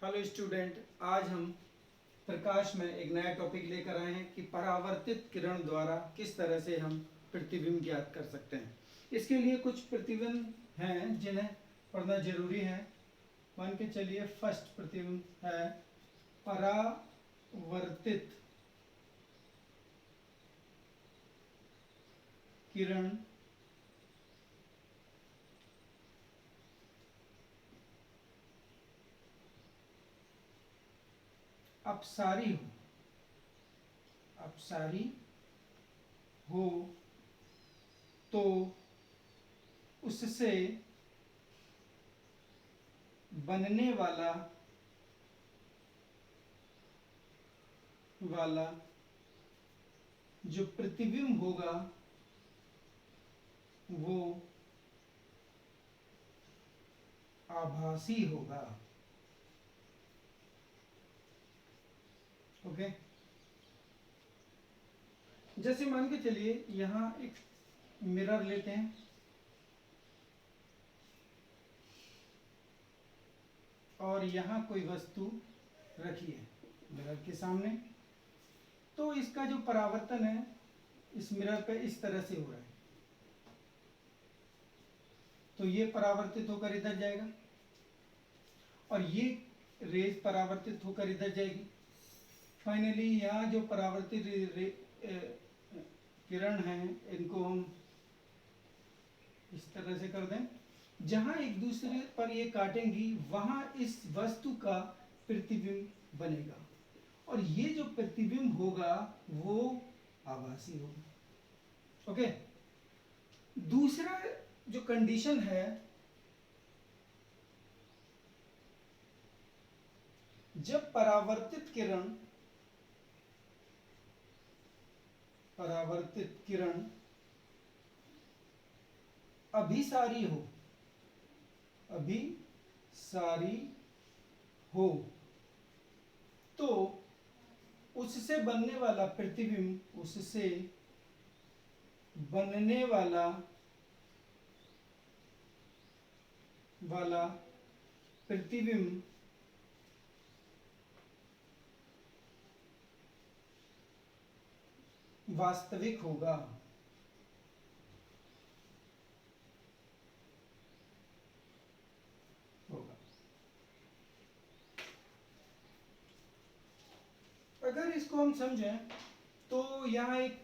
Hello student, आज हम प्रकाश में एक नया टॉपिक लेकर आए हैं कि परावर्तित किरण द्वारा किस तरह से हम प्रतिबिंब ज्ञात कर सकते हैं। इसके लिए कुछ प्रतिबिंब हैं जिन्हें पढ़ना जरूरी है। मान के चलिए फर्स्ट प्रतिबिंब है परावर्तित किरण अपसारी हो तो उससे बनने वाला जो प्रतिबिंब होगा वो आभासी होगा। ओके, जैसे मान के चलिए यहाँ एक मिरर लेते हैं और यहाँ कोई वस्तु रखी है मिरर के सामने, तो इसका जो परावर्तन है इस मिरर पे इस तरह से हो रहा है, तो ये परावर्तित होकर इधर जाएगा और ये रेज परावर्तित होकर इधर जाएगी। फाइनली यहाँ जो परावर्तित किरण है इनको हम इस तरह से कर दें, जहां एक दूसरे पर ये काटेंगी वहां इस वस्तु का प्रतिबिंब बनेगा और ये जो प्रतिबिंब होगा वो आभासी होगा। ओके, दूसरा जो कंडीशन है, जब परावर्तित किरण अभिसारी हो तो उससे बनने वाला प्रतिबिंब, उससे बनने वाला प्रतिबिंब वास्तविक होगा। अगर इसको हम समझें तो यहाँ एक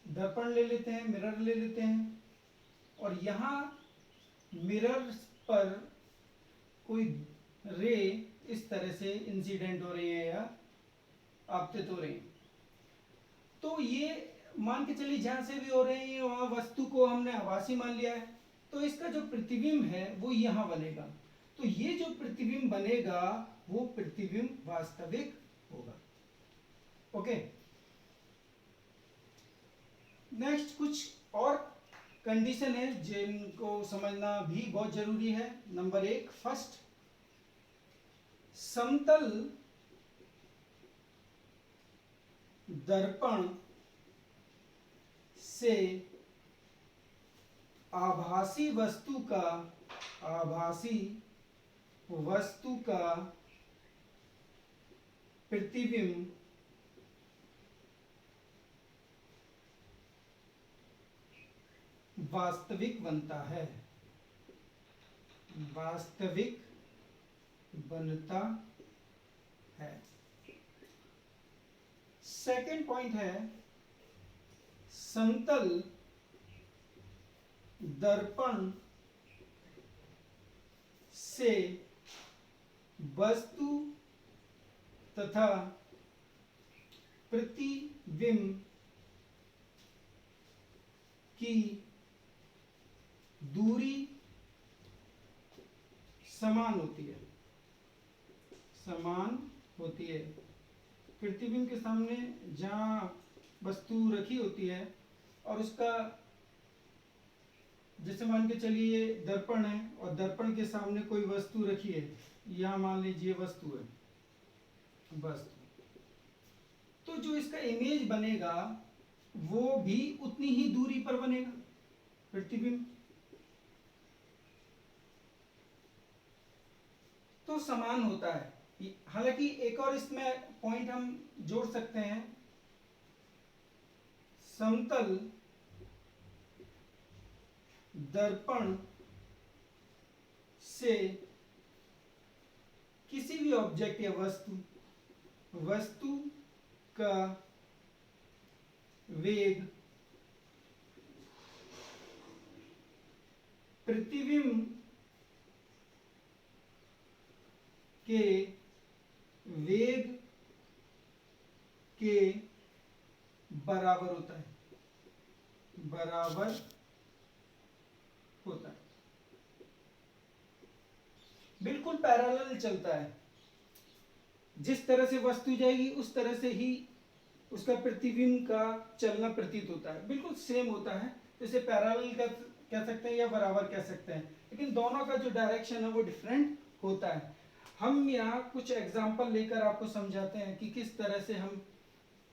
दर्पण ले लेते हैं, मिरर ले लेते हैं और यहाँ मिरर पर कोई रे इस तरह से इंसिडेंट हो रही है या आपतित हो रही है, तो ये मान के चलिए जहां से भी हो रही है वहां वस्तु को हमने आभासी मान लिया है, तो इसका जो प्रतिबिंब है वो यहाँ बनेगा। तो ये जो प्रतिबिंब बनेगा वो प्रतिबिंब वास्तविक होगा। ओके, नेक्स्ट कुछ और कंडीशन है जिनको समझना भी बहुत जरूरी है। नंबर 1, फर्स्ट, समतल दर्पण से आभासी वस्तु का प्रतिबिंब वास्तविक बनता है, सेकंड पॉइंट है, समतल दर्पण से वस्तु तथा प्रतिबिंब की दूरी समान होती है। प्रतिबिंब के सामने जहां वस्तु रखी होती है और उसका, जैसे मान के चलिए दर्पण है और दर्पण के सामने कोई वस्तु रखी है, यहां मान लीजिए वस्तु है, तो जो इसका इमेज बनेगा वो भी उतनी ही दूरी पर बनेगा प्रतिबिंब। तो समान होता है। हालांकि एक और इसमें पॉइंट हम जोड़ सकते हैं, समतल दर्पण से किसी भी ऑब्जेक्ट या वस्तु का वेग प्रतिबिंब के वेग के बराबर होता है, बिल्कुल पैरेलल चलता है। जिस तरह से वस्तु जाएगी उस तरह से ही उसका प्रतिबिंब का चलना प्रतीत होता है, बिल्कुल सेम होता है। इसे पैरेलल कह सकते हैं या बराबर कह सकते हैं, लेकिन दोनों का जो डायरेक्शन है वो डिफरेंट होता है। हम यहाँ कुछ एग्जांपल लेकर आपको समझाते हैं कि किस तरह से हम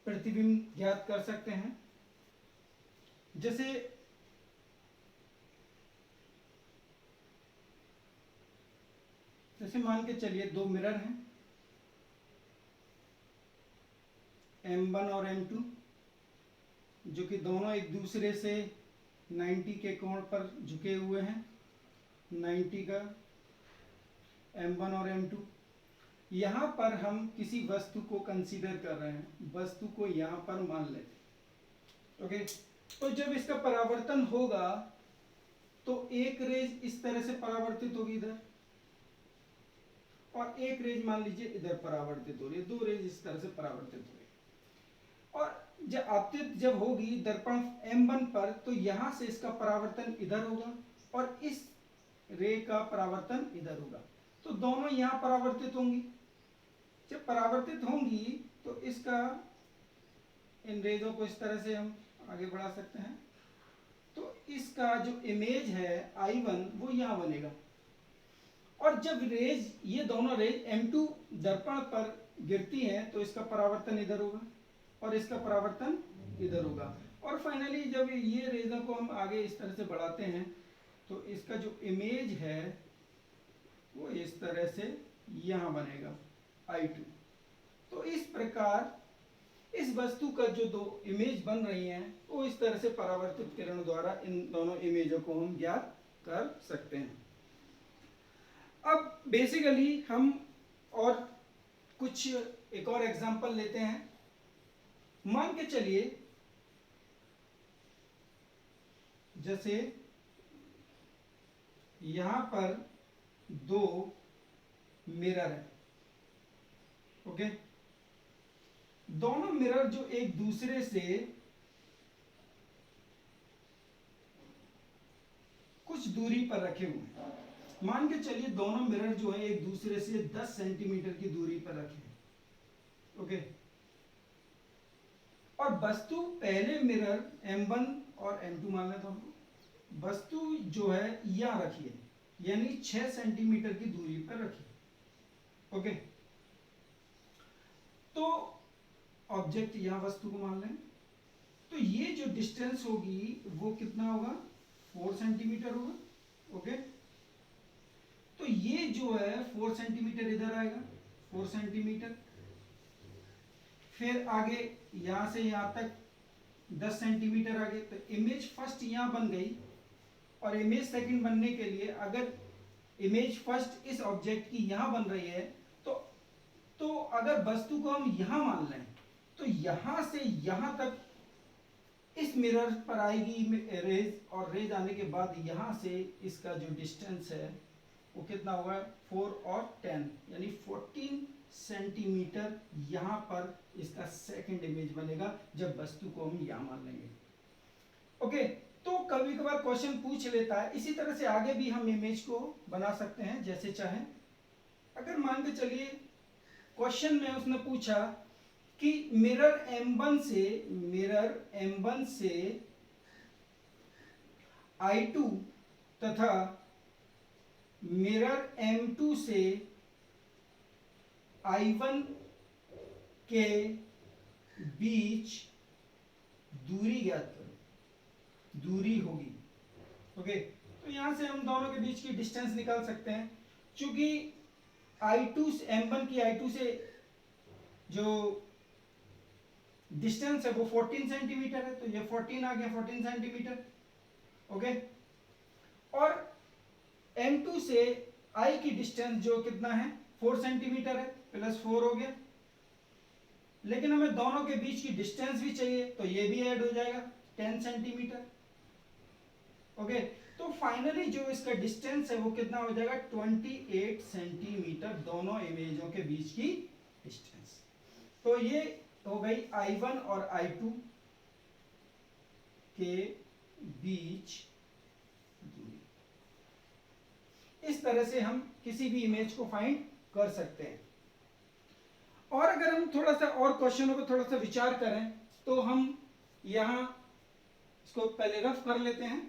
प्रतिबिंब ज्ञात कर सकते हैं। जैसे मान के चलिए दो मिरर हैं, M1 और M2, जो कि दोनों एक दूसरे से 90 के कोण पर झुके हुए हैं। 90 का M1 और M2। यहाँ पर हम किसी वस्तु को कंसीडर कर रहे हैं, वस्तु को यहाँ पर मान लेते। ओके, तो जब इसका परावर्तन होगा तो एक रेज इस तरह से परावर्तित होगी इधर, और एक रेज मान लीजिए इधर परावर्तित हो रही है, दो रेज इस तरह से परावर्तित हो रही है। और जब आपतित जब होगी दर्पण M1 पर, तो यहां से इसका परावर्तन इधर होगा और इस रे का परावर्तन इधर होगा, तो दोनों यहां परावर्तित होंगी। जब परावर्तित होंगी तो इसका, इन रेजों को इस तरह से हम आगे बढ़ा सकते हैं, तो इसका जो इमेज है I1 वो यहां बनेगा। और जब रेज, ये दोनों रेज M2 दर्पण पर गिरती हैं तो इसका परावर्तन इधर होगा और इसका परावर्तन इधर होगा। और फाइनली जब ये रेजों को हम आगे इस तरह से बढ़ाते हैं तो इसका जो इमेज है वो इस तरह से यहां बनेगा I2। तो इस प्रकार इस वस्तु का जो दो इमेज बन रही हैं वो इस तरह से परावर्तित किरण द्वारा इन दोनों इमेजों को हम ज्ञात कर सकते हैं। अब बेसिकली हम और कुछ एक और एग्जांपल लेते हैं। मान के चलिए जैसे यहां पर दो मिरर है, ओके, दोनों मिरर जो एक दूसरे से कुछ दूरी पर रखे हुए हैं। मान के चलिए दोनों मिरर जो है एक दूसरे से 10 सेंटीमीटर की दूरी पर रखे हैं, ओके। और वस्तु, पहले मिरर M1 और M2 मान लेते हैं, वस्तु जो है यहां रखी है, यानी 6 सेंटीमीटर की दूरी पर रखी है, ओके। तो ऑब्जेक्ट यहां वस्तु को मान लें, तो ये जो डिस्टेंस होगी वो कितना होगा, 4 सेंटीमीटर होगा, ओके। तो ये जो है 4 सेंटीमीटर इधर आएगा, 4 सेंटीमीटर। फिर आगे यहां से यहां तक 10 सेंटीमीटर आगे, तो इमेज फर्स्ट यहां बन गई। और इमेज सेकंड बनने के लिए अगर इमेज फर्स्ट इस ऑब्जेक्ट की यहां बन रही है तो अगर वस्तु को हम यहां मान लें तो यहां से यहां तक इस मिरर पर आएगी रेज, और रेज आने के बाद यहां से इसका जो डिस्टेंस है वो कितना होगा, 4 और 10 यानी 14 सेंटीमीटर यहां पर इसका सेकंड इमेज बनेगा जब वस्तु को हम यहां मान लेंगे, ओके। तो कभी कभार क्वेश्चन पूछ लेता है, इसी तरह से आगे भी हम इमेज को बना सकते हैं जैसे चाहें। अगर मान के चलिए क्वेश्चन में उसने पूछा कि मिरर M1 से I2 तथा मिरर M2 से I1 के बीच दूरी ज्ञात करो, दूरी होगी, ओके। तो यहां से हम दोनों के बीच की डिस्टेंस निकाल सकते हैं। चूंकि I2 से M1 की I2 से जो डिस्टेंस है वो 14 सेंटीमीटर है, तो ये 14 आ गया, 14 सेंटीमीटर। ओके, और M2 से I की डिस्टेंस जो कितना है 4 सेंटीमीटर है, प्लस 4 हो गया। लेकिन हमें दोनों के बीच की डिस्टेंस भी चाहिए, तो ये भी ऐड हो जाएगा 10 सेंटीमीटर। ओके, तो फाइनली जो इसका डिस्टेंस है वो कितना हो जाएगा 28 सेंटीमीटर, दोनों इमेजों के बीच की डिस्टेंस। तो ये हो गई I1 और I2 के बीच दूरी। इस तरह से हम किसी भी इमेज को फाइंड कर सकते हैं। और अगर हम थोड़ा सा और क्वेश्चनों पर थोड़ा सा विचार करें तो हम यहां इसको पहले रफ कर लेते हैं।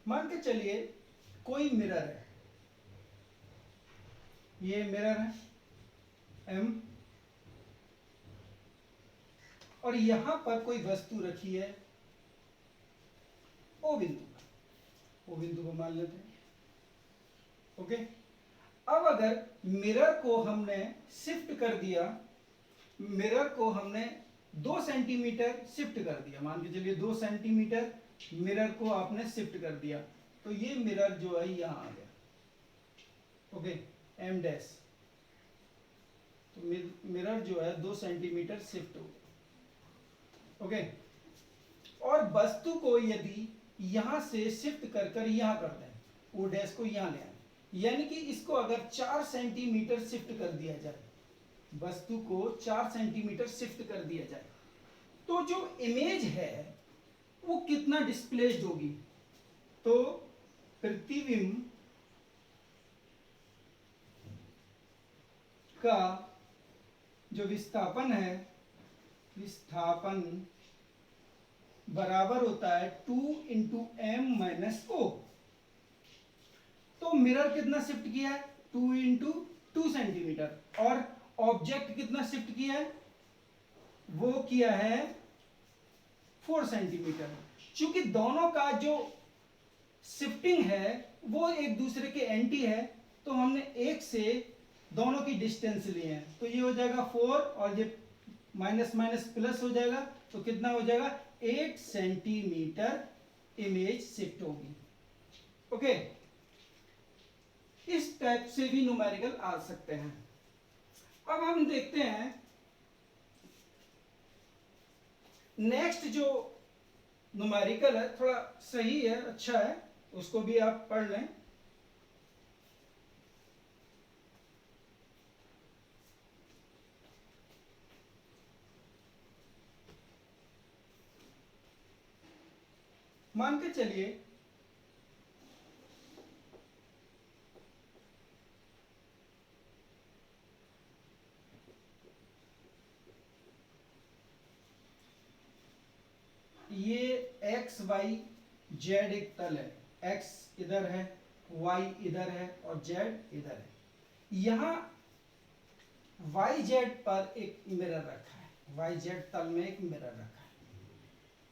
मान के चलिए कोई मिरर है, ये मिरर है M, और यहां पर कोई वस्तु रखी है O बिंदु, O बिंदु को मान लेते हैं। ओके, अब अगर मिरर को हमने शिफ्ट कर दिया, मिरर को हमने 2 सेंटीमीटर शिफ्ट कर दिया, मान के चलिए 2 सेंटीमीटर मिरर को आपने शिफ्ट कर दिया, तो ये मिरर जो है यहां आ गया। ओके, M डैश, तो मिरर जो है 2 सेंटीमीटर शिफ्ट हो गया। ओके, और वस्तु को यदि यहां से शिफ्ट कर कर यहां कर दें, O डैश को यहां ले आए, यानी कि इसको अगर 4 सेंटीमीटर शिफ्ट कर दिया जाए, वस्तु को 4 सेंटीमीटर शिफ्ट कर दिया जाए, तो जो इमेज है वो कितना डिस्प्लेस्ड होगी। तो प्रतिबिंब का जो विस्थापन है, विस्थापन बराबर होता है 2 इंटू M माइनस O। तो मिरर कितना शिफ्ट किया है 2 इंटू 2 सेंटीमीटर, और ऑब्जेक्ट कितना शिफ्ट किया है, वो किया है 4 सेंटीमीटर। चूंकि दोनों का जो शिफ्टिंग है वो एक दूसरे के एंटी है, तो हमने एक से दोनों की डिस्टेंस लिए हैं, तो ये हो जाएगा 4 और ये माइनस माइनस प्लस हो जाएगा, तो कितना हो जाएगा 8 सेंटीमीटर इमेज शिफ्ट होगी। ओके, इस टाइप से भी न्यूमेरिकल आ सकते हैं। अब हम देखते हैं नेक्स्ट जो न्यूमेरिकल है, थोड़ा सही है, अच्छा है, उसको भी आप पढ़ लें। मान के चलिए ये एक्स वाई जेड एक तल है, एक्स इधर है, वाई इधर है और जेड इधर है। यहां वाई जेड पर एक मिरर रखा है, वाई जेड तल में एक मिरर रखा है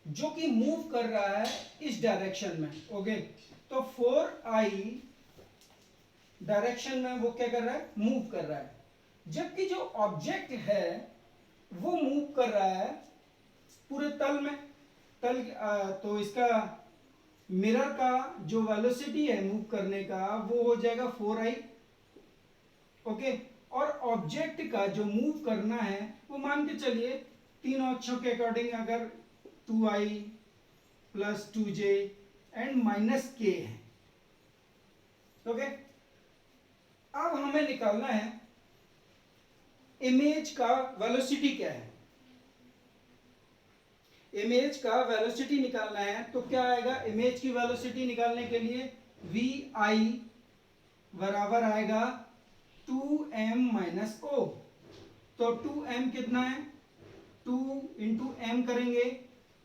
जो कि मूव कर रहा है इस डायरेक्शन में। ओके, तो 4i डायरेक्शन में वो क्या कर रहा है, मूव कर रहा है, जबकि जो ऑब्जेक्ट है वो मूव कर रहा है पूरे तल में। तो इसका मिरर का जो वेलोसिटी है मूव करने का वो हो जाएगा 4i। ओके, और ऑब्जेक्ट का जो मूव करना है वो मान के चलिए तीनों अक्षों के अकॉर्डिंग अगर 2i plus 2j and minus k है। ओके, अब हमें निकालना है इमेज का वेलोसिटी क्या है। इमेज का वेलोसिटी निकालना है, तो क्या आएगा, इमेज की वेलोसिटी निकालने के लिए vi बराबर आएगा 2m माइनस o। तो 2m कितना है 2 × m करेंगे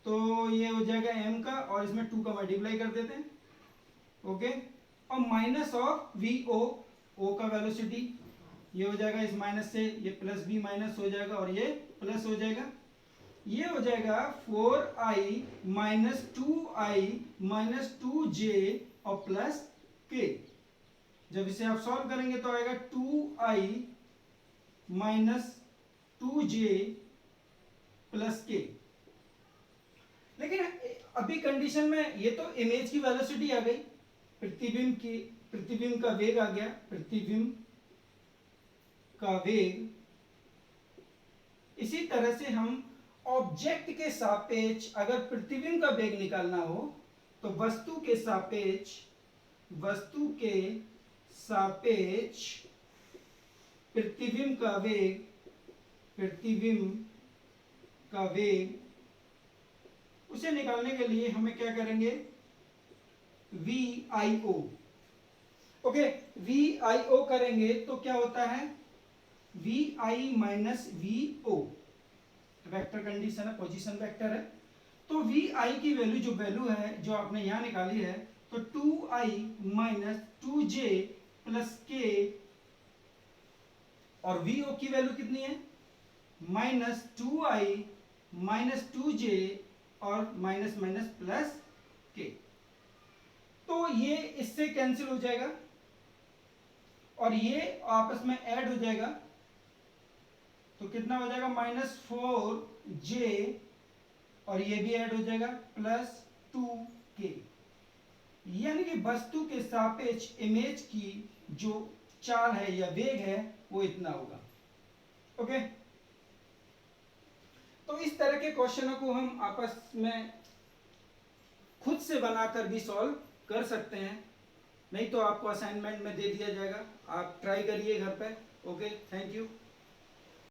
तो ये हो जाएगा m का, और इसमें 2 का मल्टीप्लाई कर देते हैं, ओके। और माइनस ऑफ वी ओ, ओ का वेलोसिटी, ये हो जाएगा इस माइनस से ये प्लस भी माइनस हो जाएगा और ये प्लस हो जाएगा, ये हो जाएगा 4i minus 2i minus 2j और प्लस k। जब इसे आप सॉल्व करेंगे तो आएगा 2i minus 2j plus k। लेकिन अभी कंडीशन में ये तो इमेज की वेलोसिटी आ गई, प्रतिबिंब का वेग आ गया, प्रतिबिंब का वेग। इसी तरह से हम ऑब्जेक्ट के सापेक्ष अगर प्रतिबिंब का वेग निकालना हो तो वस्तु के सापेक्ष प्रतिबिंब का वेग, उसे निकालने के लिए हमें क्या करेंगे, VIO, ओके। VIO करेंगे तो क्या होता है, VI minus VO, vector condition है, पोजीशन वेक्टर है। तो VI की वैल्यू जो आपने यहां निकाली है, तो 2i minus 2j plus k, और VO की वैल्यू कितनी है, माइनस 2i माइनस 2j और माइनस माइनस प्लस k। तो ये इससे कैंसिल हो जाएगा और ये आपस में ऐड हो जाएगा, तो कितना हो जाएगा, माइनस 4j, और ये भी ऐड हो जाएगा प्लस 2k। यानी कि वस्तु के सापेक्ष इमेज की जो चाल है या वेग है वो इतना होगा, ओके। तो इस तरह के क्वेश्चनों को हम आपस में खुद से बनाकर भी सॉल्व कर सकते हैं, नहीं तो आपको असाइनमेंट में दे दिया जाएगा, आप ट्राई करिए घर पे, ओके। Thank you.